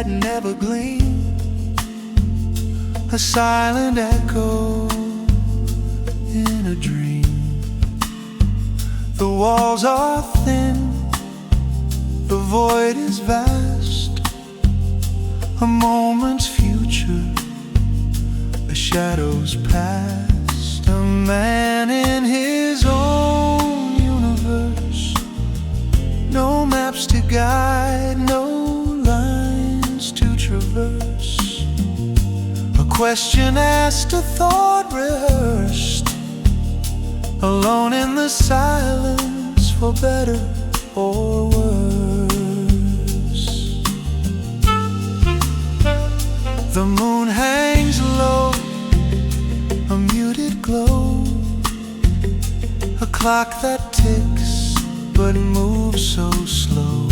that never gleam, a silent echo in a dream. The walls are thin, the void is vast, a moment's future, a shadow's past. A man in his own universe, no maps to guide, no lines to traverse. A question asked, a thought rehearsed, alone in the silence, for better or worse. The moon hangs low, a muted glow, a clock that ticks but moves so slow.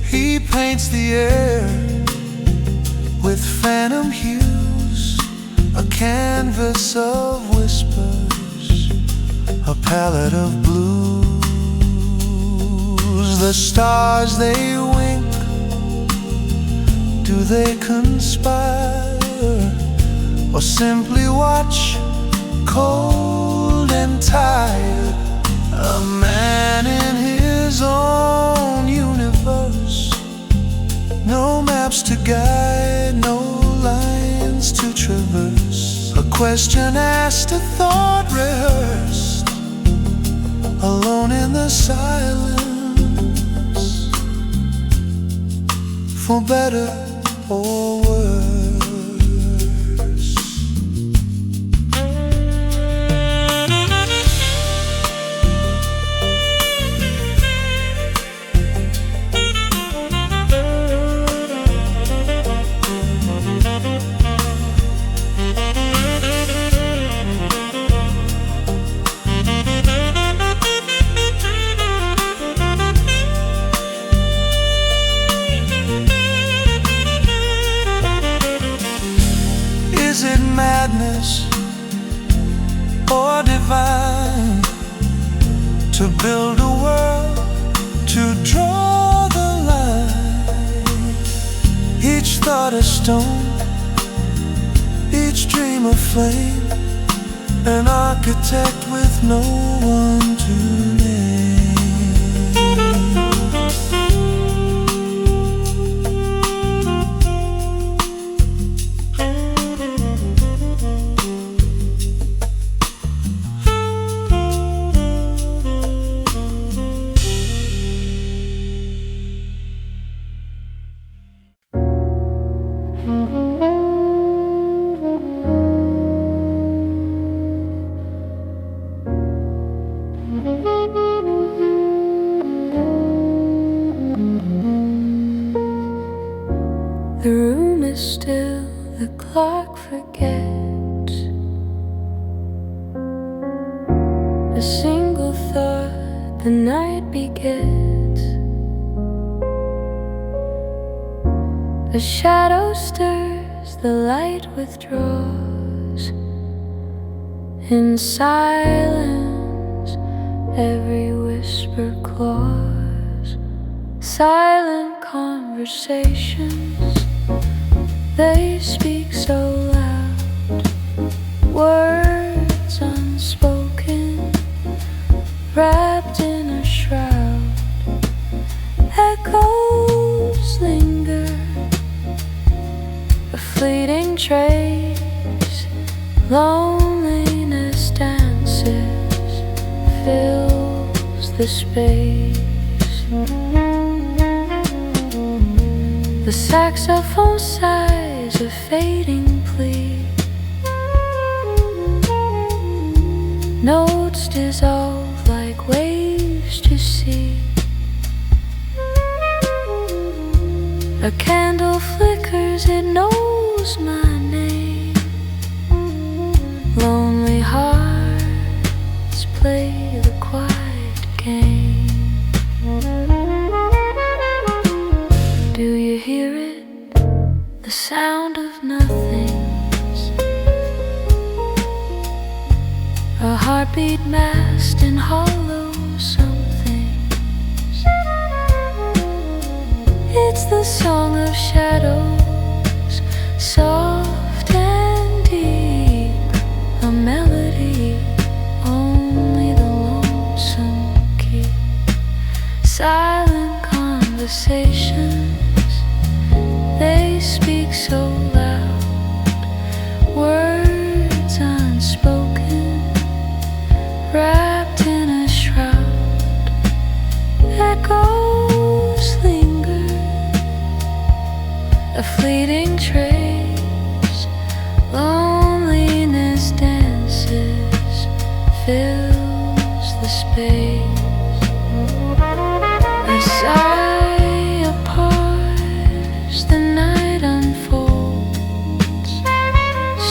He paints the air with phantom hues, a canvas of whispers, a palette of blues. The stars, they wink, do they conspire, or simply watch, cold and tired? A man in his own universe, no maps to guide, no lines to traverse. A question asked, a thought rehearsed, alone in the silence, for better or worse. Is it madness or divine to build a world, to draw the line? Each thought a stone, each dream a flame, an architect with no one to name. The room is still, the clock forgets. A single thought the night begets. A shadow stirs, the light withdraws. In silence, every whisper claws. Silent conversations, they speak so loud, words unspoken, wrapped in a shroud. Echoes linger, a fleeting trace. Loneliness dances, fills the space. The saxophone sighs a fading plea. Notes dissolve like waves to sea. A candle flickers, it knows my name. Lonely hearts play the quiet game. Do you hear it? The sound of nothings. A heartbeat masked in hollow somethings. It's the song of shadows, soft and deep, a melody only the lonesome keep. Silent conversations, they speak so loud, words unspoken, wrapped in a shroud. Echoes linger, a fleeting trace. Loneliness dances, fills the space. A sigh apart, the night unfolds,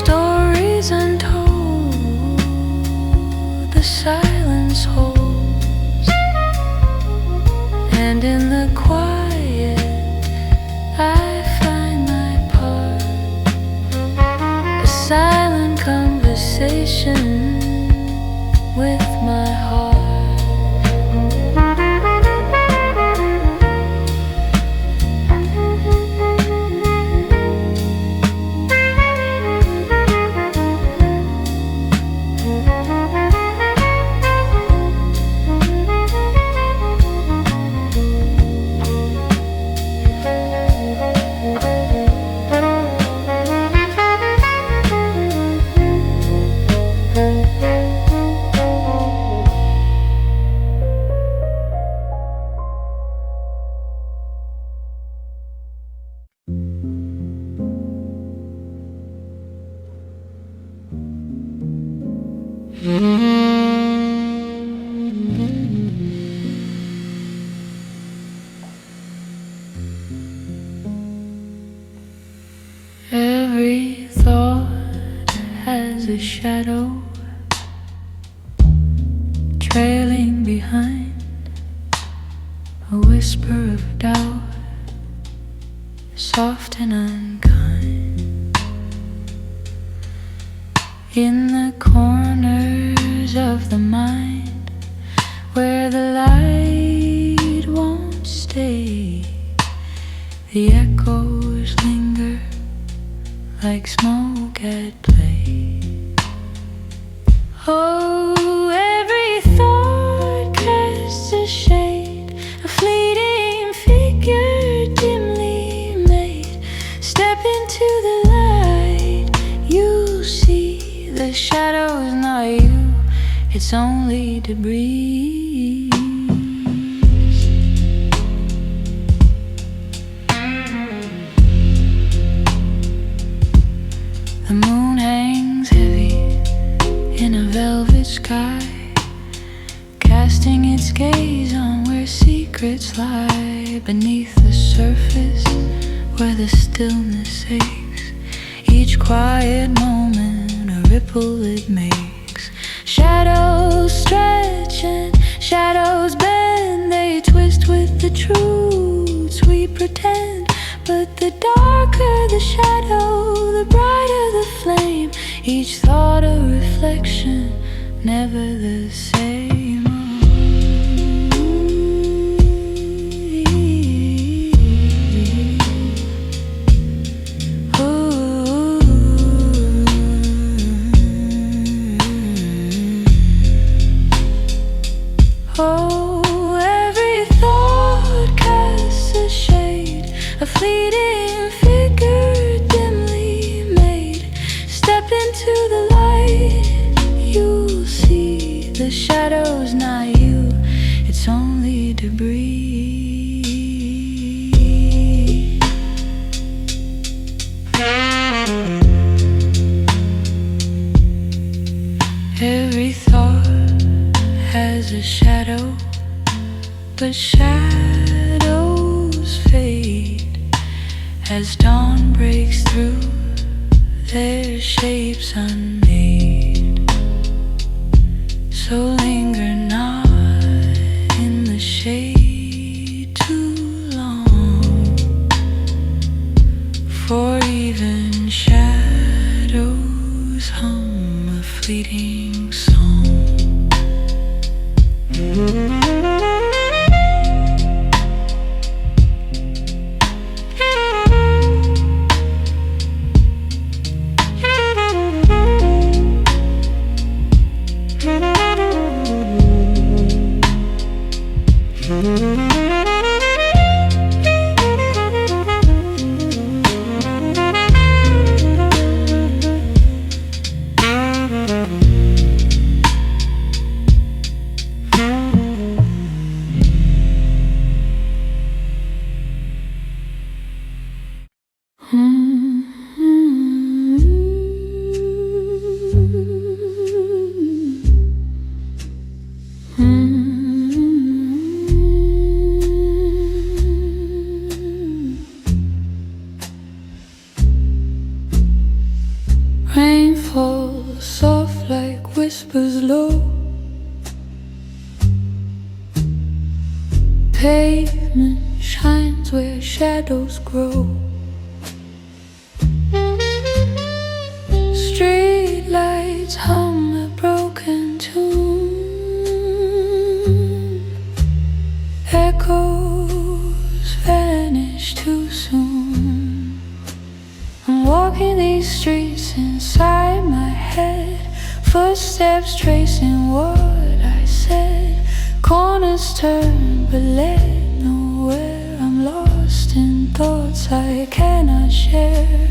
stories untold, the silence holds. And in the quiet I find my part, a silent conversation with my heart. Every thought has a shadow trailing behind, a whisper of doubt, soft and unkind. In the corners of the mind, where the light won't stay, the echoes linger like smoke at play. Oh, every thought casts a shade, a fleeting figure dimly made. Step into the light, you see the shadow is not you, it's only debris. The moon hangs heavy in a velvet sky, casting its gaze on where secrets lie. Beneath the surface, where the stillness aches, each quiet moment a ripple it makes. Shadows stretch and shadows bend, they twist with the truths we pretend. But the darker the shadow, the brighter the flame, each thought a reflection, never the same. Oh, every thought casts a shade, a fleeting figure dimly made. Step into the light, you'll see the shadow's not you, it's only debris. Every thought has a shadow, but shadows fade as dawn breaks through, their shapes unmade. So linger not in the shade too long, for even shadows hum a fleeting song. Rain falls soft like whispers low. Pavement shines where shadows grow. Street lights hum a broken tune. Echoes vanish too soon. I'm walking these streets inside my head, footsteps tracing what I said. Corners turn but led nowhere. I'm lost in thoughts I cannot share.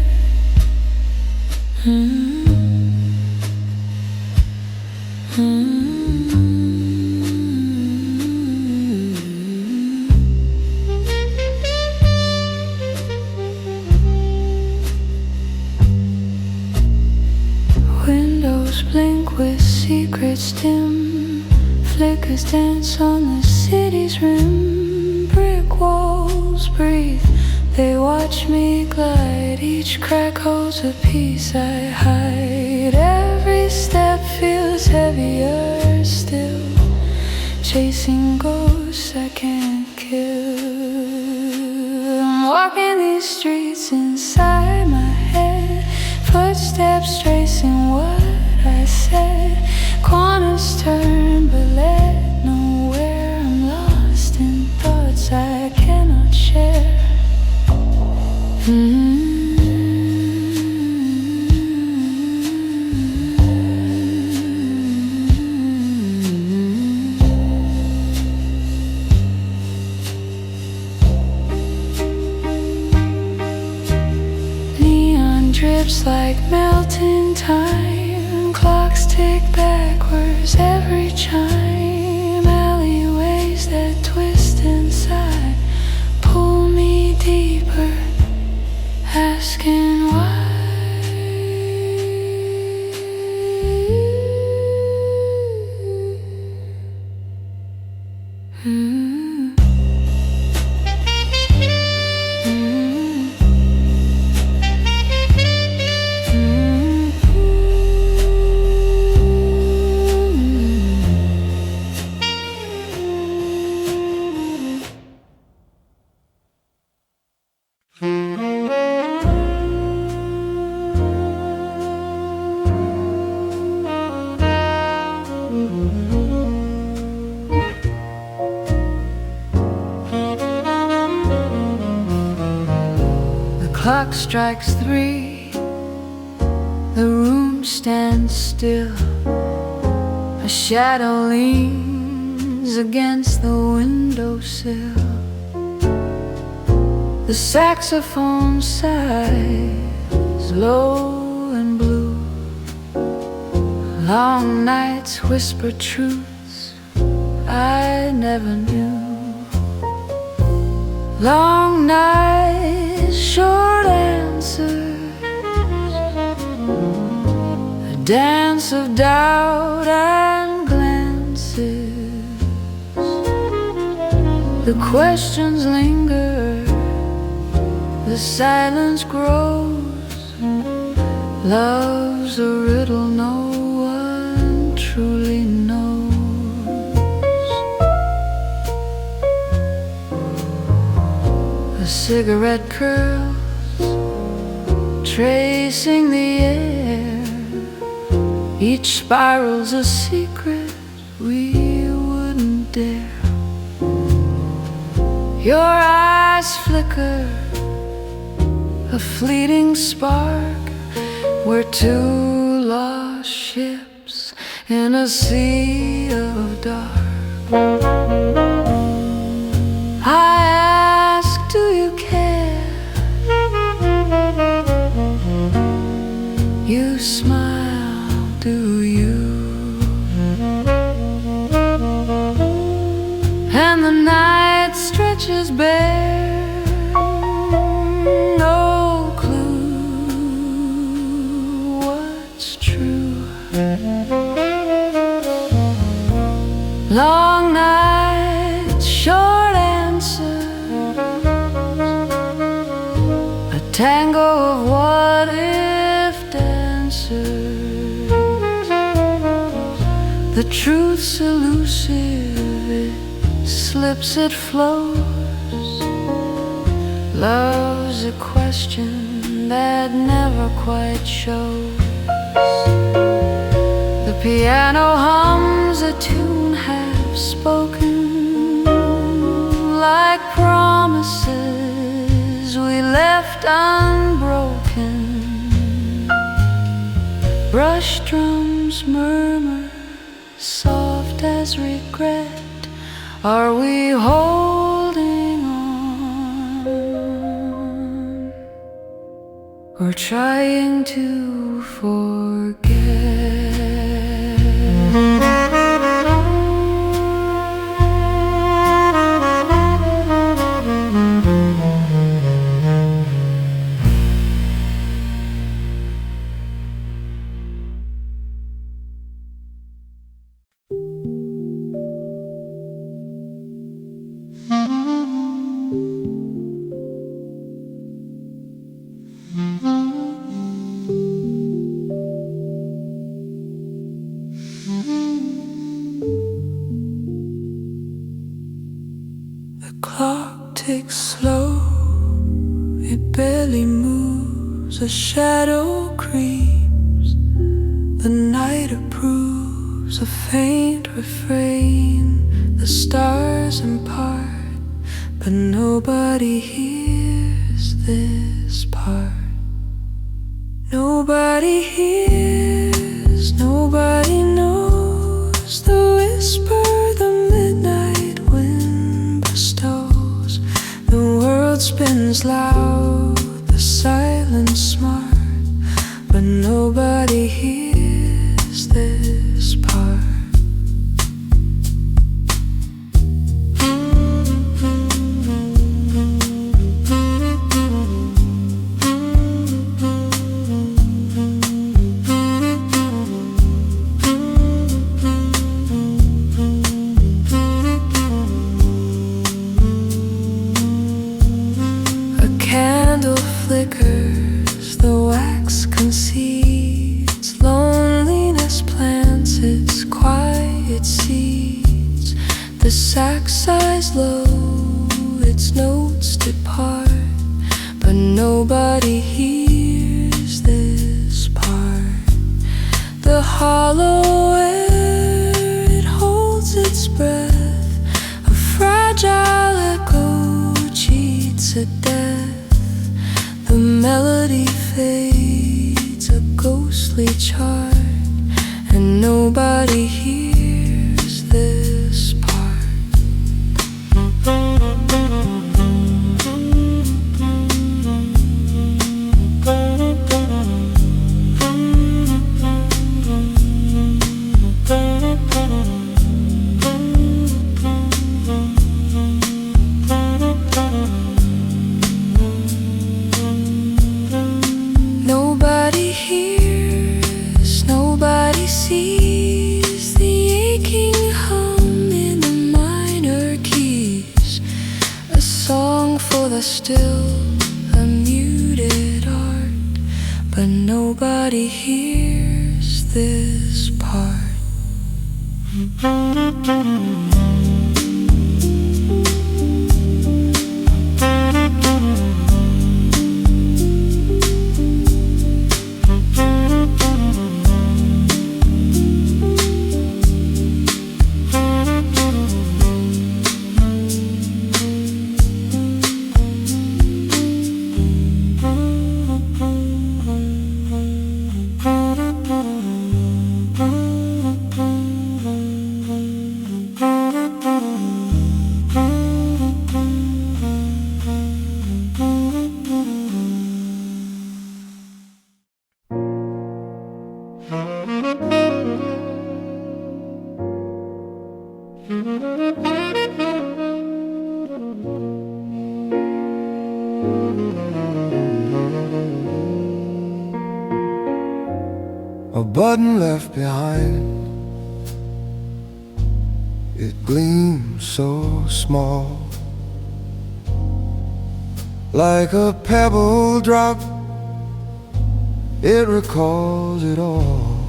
Windows blink with secrets dim. Flickers dance on the city's rim. Brick walls breathe, they watch me glide. Each crack holds a piece I hide. Every step feels heavier still, chasing ghosts I can't kill. I'm walking these streets inside my head, footsteps tracing what I said. Corners turn but led nowhere. I'm lost in thoughts I cannot share. Neon drips like melting time. Clocks tick backwards every chime. Alleyways that twist inside pull me deeper, asking why. Clock strikes 3, the room stands still. A shadow leans against the windowsill. The saxophone sighs low and blue. Long nights whisper truths I never knew. Long nights, short answers, a dance of doubt and glances. The questions linger, the silence grows. Love's a riddle no one truly knows. A cigarette curls, tracing the air. Each spiral's a secret we wouldn't dare. Your eyes flicker, a fleeting spark. We're two lost ships in a sea of dark. I ask, do you care? You smile, do you? And the night stretches bare, no clue what's true. Long nights, short answers, a tango of what if dances. answers. The truth's elusive, it slips, it flows. Love's a question that never quite shows. The piano hums a tune half spoken, like promises we left unbroken. Brush drums murmur, soft as regret. Are we holding on, or trying to forget? The clock ticks slow, it barely moves, a shadow creeps. The night approves a faint refrain. The stars impart, but nobody hears this part. Nobody hears, nobody knows the whisper the midnight wind bestows. The world spins loud, the silence smart, but nobody hears this part. Flickers, the wax concedes. Loneliness plants its quiet seeds. The sax sighs low, its notes depart, but nobody hears this part. The hollow air, it holds its breath. A fragile echo cheats a death. The melody fades, a ghostly chart, and nobody hears this part. Nobody hears, nobody sees the aching hum in the minor keys. A song for the still, a muted art, but nobody hears this part. A button left behind, it gleams so small, like a pebble drop it recalls it all.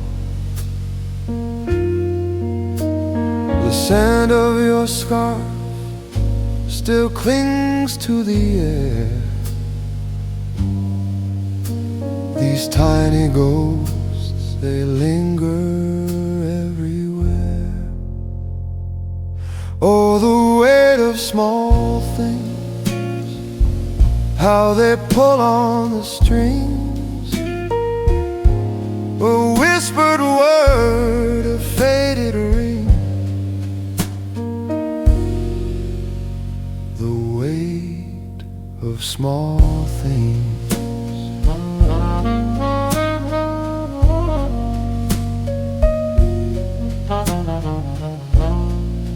The scent of your scarf still clings to the air. These tiny ghosts, they linger everywhere. Oh, the weight of small things, how they pull on the strings. A whispered word, a faded ring. The weight of small things.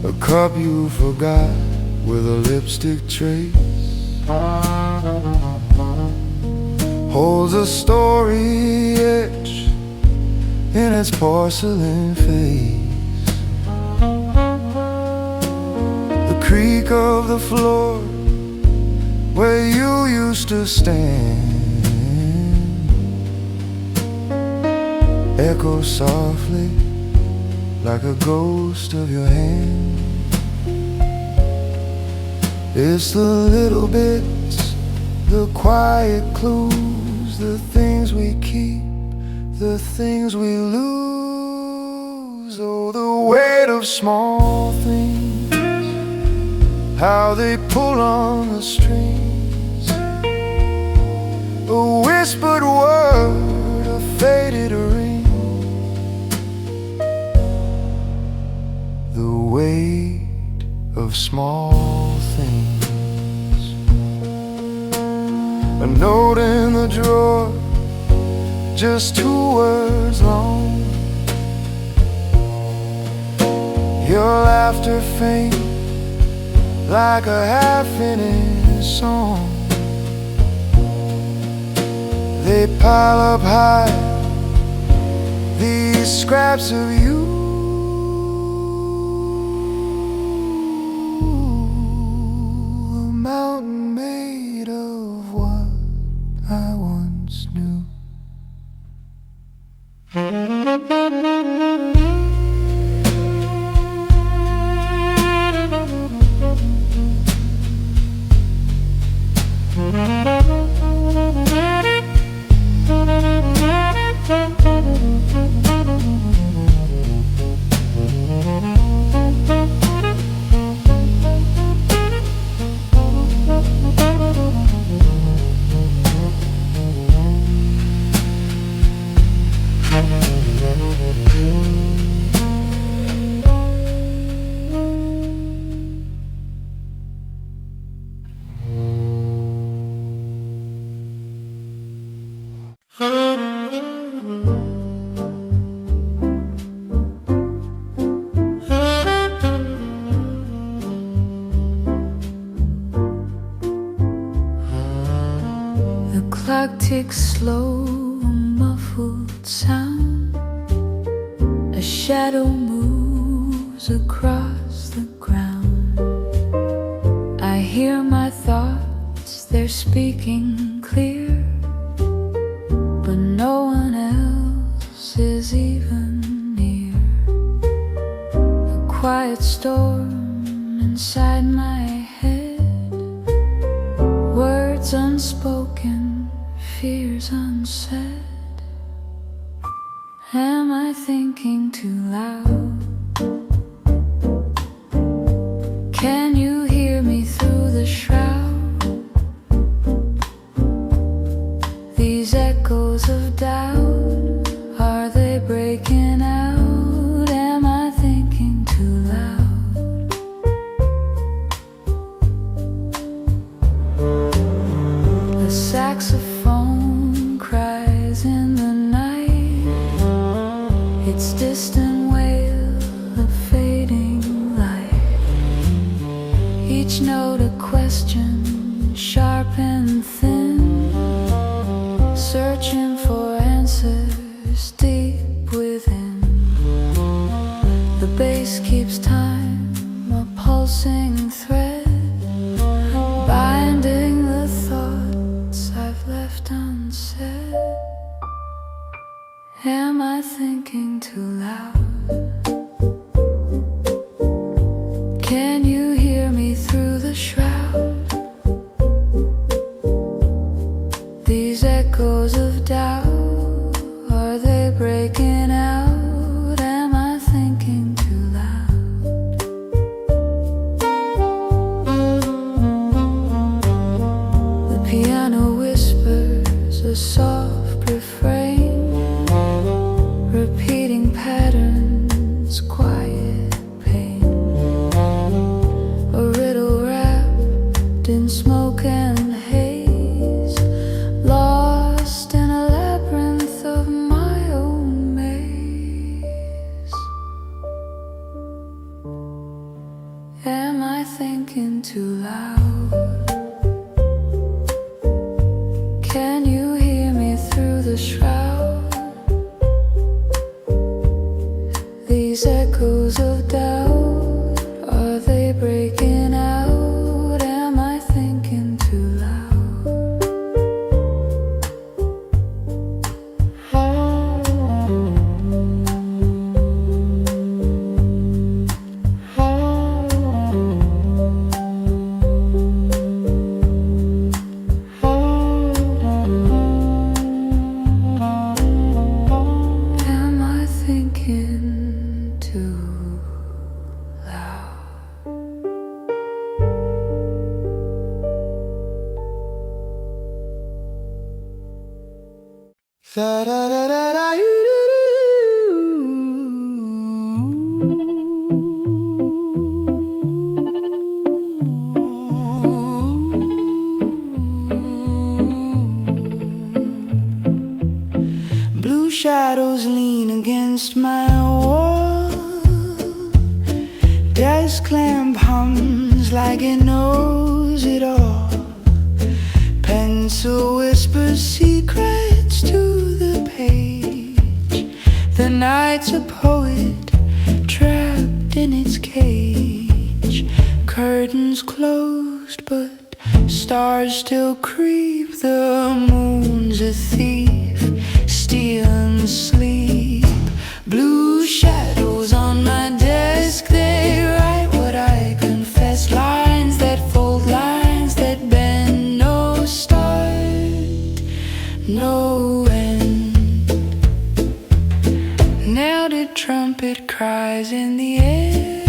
A cup you forgot with a lipstick trace holds a story etched in its porcelain face. The creak of the floor where you used to stand echoes softly like a ghost of your hand. It's the little bits, the quiet clues, the things we keep, the things we lose. Oh, the weight of small things, how they pull on the strings. A whispered word, a faded ring. The weight of small things. A note in the drawer, just 2 words long. Your laughter faint like a half-finished song. They pile up high, these scraps of you. A mountain made of what I once knew. The clock ticks slow, a muffled sound. A shadow moves across the ground. I hear my thoughts, they're speaking clear, but no one else is even near. A quiet storm inside my head, words unspoken, fears unsaid. Am I thinking too loud? Can you hear me through the shroud? These echoes of doubt, are they breaking out? Am I thinking too loud? The saxophone cries in the night, its distant wail, a fading light. Each note a question, sharp and thin, searching for answers deep within. The bass keeps time, a pulsing thread, binding the thoughts I've left unsaid. Am I thinking too loud? Can you hear me through the shroud? These echoes of doubt, are they breaking out? Am I thinking too loud? The piano whispers a soft refrain, repeating patterns, quiet pain. A riddle wrapped in smoke and haze, lost in a labyrinth of my own maze. Am I thinking too loud? Can you hear me through the shroud? These echoes of doubt, are they breaking out? Am I thinking too loud? Am I thinking too loud? Da da da da da Blue shadows lean against my wall. Desk lamp hums like it knows it all. Pencil whispers secrets to the page. The night's a poet trapped in its cage. Curtains closed, but stars still creep. The moon's a thief, stealing sleep. Blue shadows on my desk, they write what I confess. Lines that fold, lines that bend. No start, no end. Nailed trumpet cries in the air.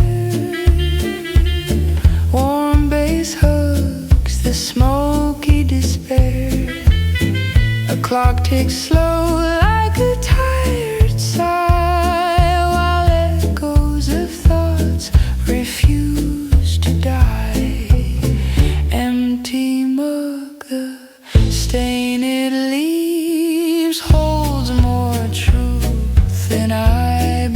Warm bass hugs the smoky despair. A clock ticks slow like a tired sigh, while echoes of thoughts refuse to die. Empty mug, the stain it leaves holds more truth than I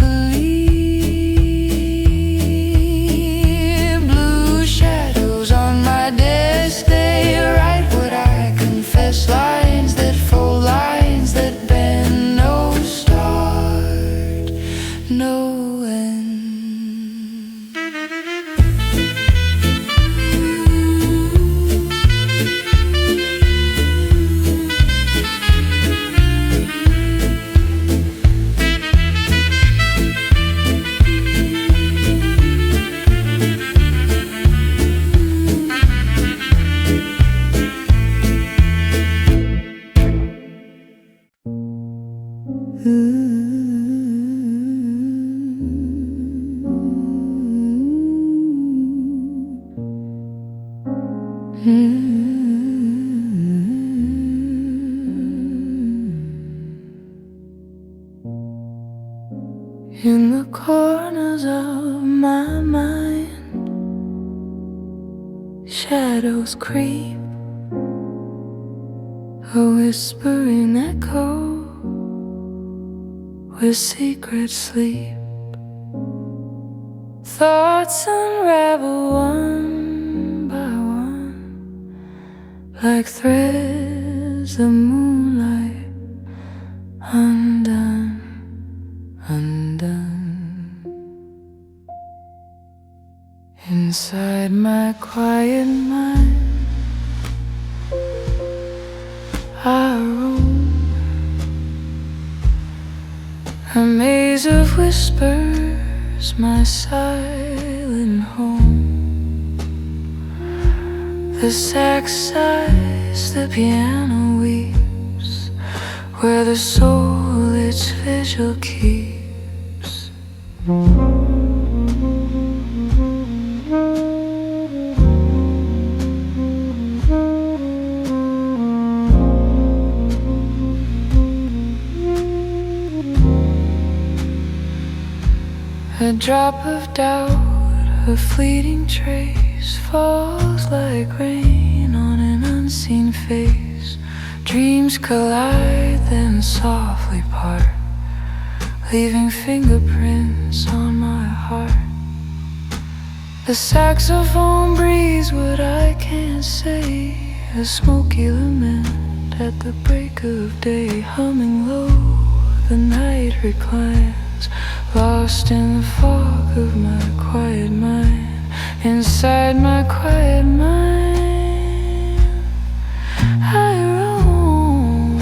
believe. Blue shadows on my desk, they write what I confess. Lines that fold, lines that bend. No start, no end. In the corners of my mind, shadows creep, a whispering echo where secrets sleep. Thoughts unravel one by one, like threads of moonlight, undone, undone. Inside my quiet mind, I roam A maze of whispers, my silent home. The sax sighs, the piano weeps, where the soul its vigil keeps. A drop of doubt, a fleeting trace, falls like rain on an unseen face. Dreams collide, then softly part, leaving fingerprints on my heart. The saxophone breathes what I can't say, a smoky lament at the break of day. Humming low, the night reclines, lost in the fog of my quiet mind. Inside my quiet mind, I roam,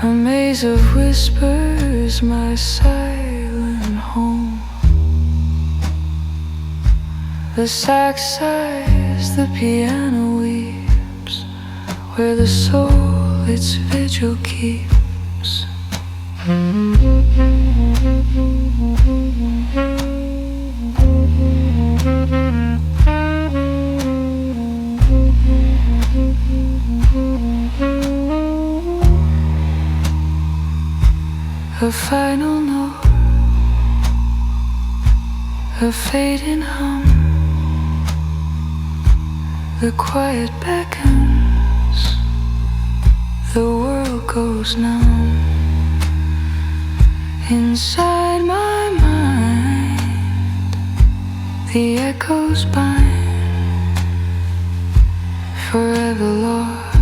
a maze of whispers, my silent home. The sax sighs, the piano weeps, where the soul its vigil keeps. A final note, a fading hum, the quiet beckons, the world goes numb. Inside my mind, the echoes bind, forever lost.